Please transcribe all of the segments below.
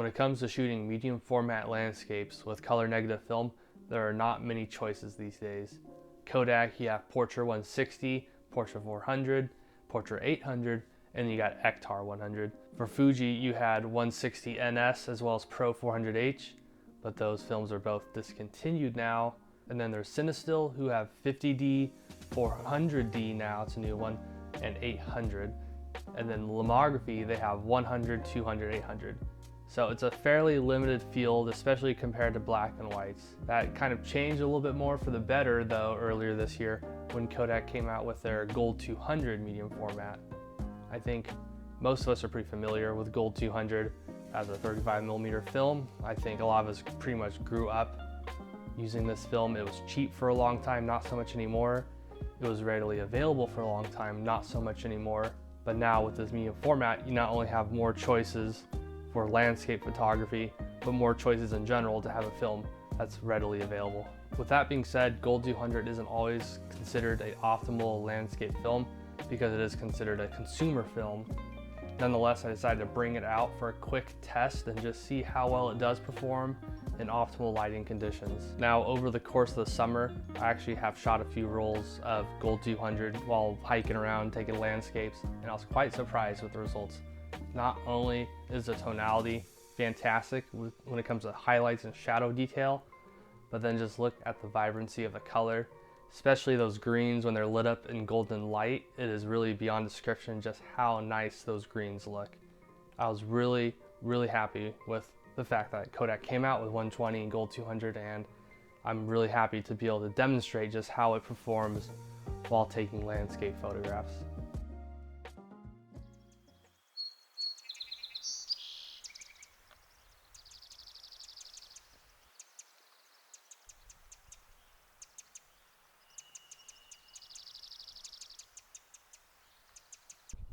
When it comes to shooting medium format landscapes with color negative film, there are not many choices these days. Kodak, you have Portra 160, Portra 400, Portra 800, and you got Ektar 100. For Fuji, you had 160 NS as well as Pro 400H, but those films are both discontinued now. And then there's Cinestill, who have 50D, 400D now, it's a new one, and 800. And then Lomography, they have 100, 200, 800. So it's a fairly limited field, especially compared to black and whites. That kind of changed a little bit more for the better though earlier this year when Kodak came out with their Gold 200 medium format. I think most of us are pretty familiar with Gold 200 as a 35mm film. I think a lot of us pretty much grew up using this film. It was cheap for a long time, not so much anymore. It was readily available for a long time, not so much anymore. But now with this medium format, you not only have more choices for landscape photography, but more choices in general to have a film that's readily available. With that being said, Gold 200 isn't always considered an optimal landscape film because it is considered a consumer film. Nonetheless, I decided to bring it out for a quick test and just see how well it does perform in optimal lighting conditions. Now, over the course of the summer, I actually have shot a few rolls of Gold 200 while hiking around, taking landscapes, and I was quite surprised with the results. Not only is the tonality fantastic when it comes to highlights and shadow detail, but then just look at the vibrancy of the color, especially those greens when they're lit up in golden light. It is really beyond description just how nice those greens look. I was really happy with the fact that Kodak came out with 120 and Gold 200, and I'm really happy to be able to demonstrate just how it performs while taking landscape photographs.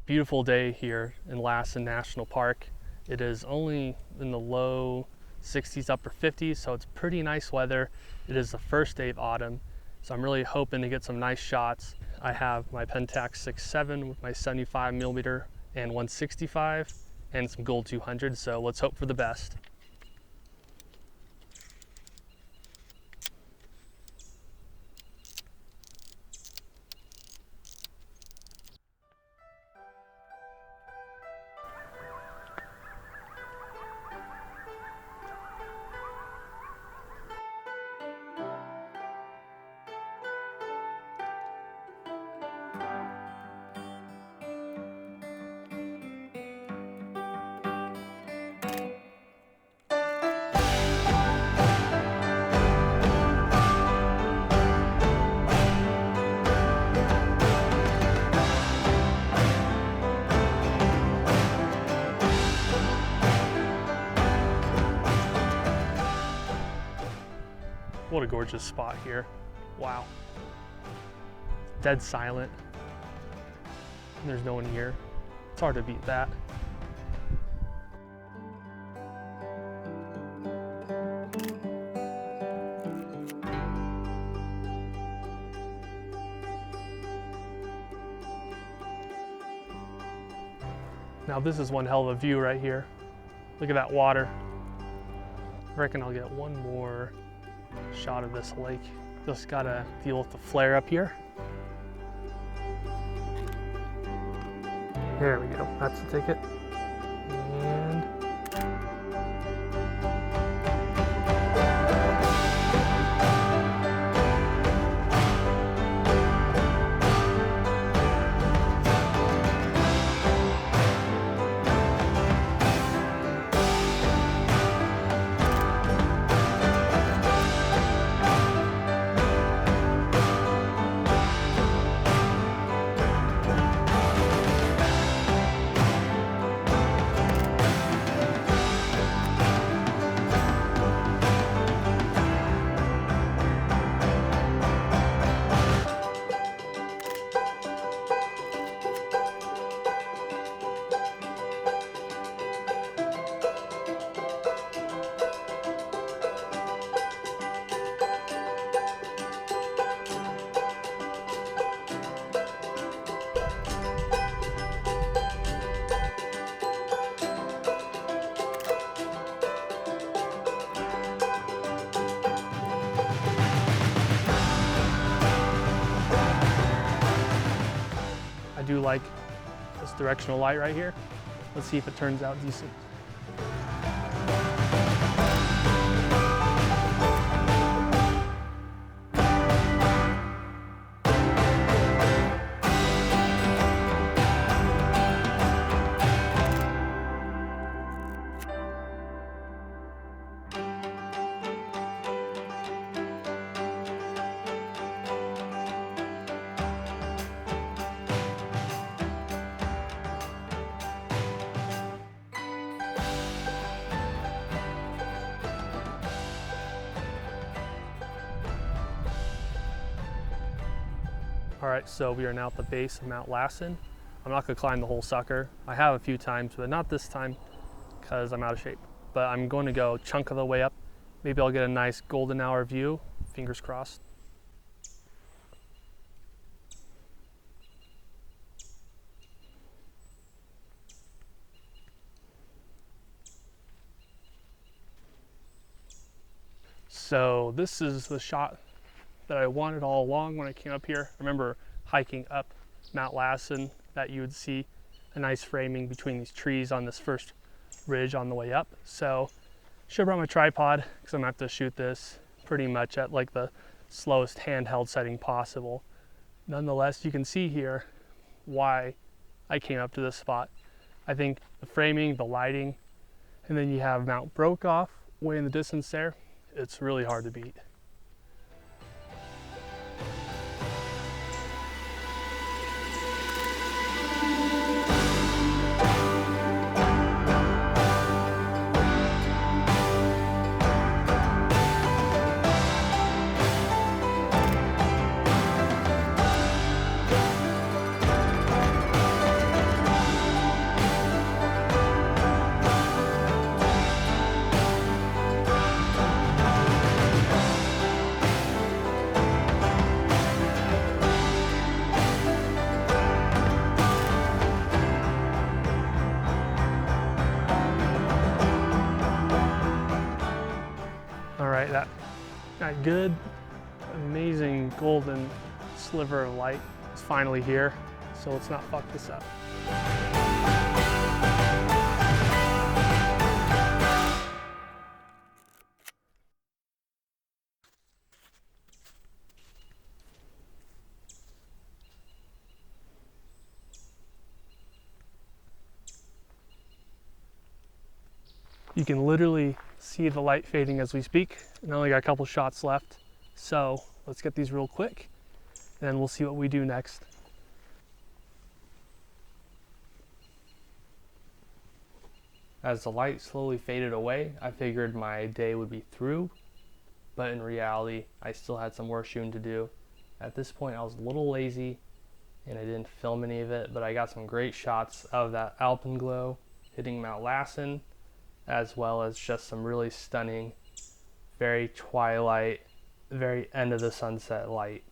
Beautiful day here in Lassen National Park. It is only in the low 60s, upper 50s, so it's pretty nice weather. It is the first day of autumn, so I'm really hoping to get some nice shots. I have my Pentax 6.7 with my 75mm and 165 and some Gold 200, so let's hope for the best. What a gorgeous spot here. Wow. Dead silent. There's no one here. It's hard to beat that. Now this is one hell of a view right here. Look at that water. I reckon I'll get one more shot of this lake. Just gotta deal with the flare up here. There we go, that's the ticket. And like this directional light right here. Let's see if it turns out decent. All right, so we are now at the base of Mount Lassen. I'm not gonna climb the whole sucker. I have a few times, but not this time because I'm out of shape. But I'm going to go chunk of the way up. Maybe I'll get a nice golden hour view, fingers crossed. So this is the shot that I wanted all along when I came up here. I remember hiking up Mount Lassen that you would see a nice framing between these trees on this first ridge on the way up. So should have brought my tripod because I'm gonna have to shoot this pretty much at like the slowest handheld setting possible. Nonetheless, you can see here why I came up to this spot. I think the framing, the lighting, and then you have Mount Brokaw way in the distance there. It's really hard to beat. All right, that good, amazing golden sliver of light is finally here. So let's not fuck this up. You can literally see the light fading as we speak, and I only got a couple shots left. So let's get these real quick, and then we'll see what we do next. As the light slowly faded away, I figured my day would be through, but in reality, I still had some more shooting to do. At this point, I was a little lazy, and I didn't film any of it, but I got some great shots of that alpenglow hitting Mount Lassen, as well as just some really stunning, very twilight, very end of the sunset light.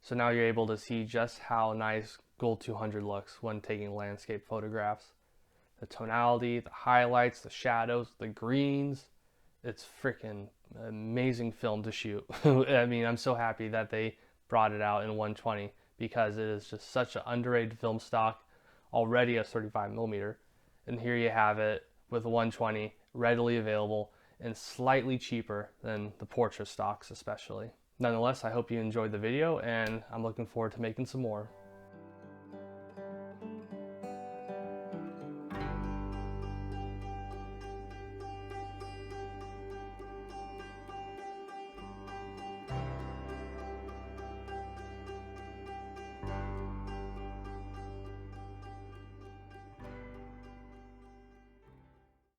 So now you're able to see just how nice Gold 200 looks when taking landscape photographs. The tonality, the highlights, the shadows, the greens. It's freaking amazing film to shoot. I mean, I'm so happy that they brought it out in 120 because it is just such an underrated film stock, already a 35mm, and here you have it with 120 readily available and slightly cheaper than the Portra stocks especially. Nonetheless, I hope you enjoyed the video and I'm looking forward to making some more.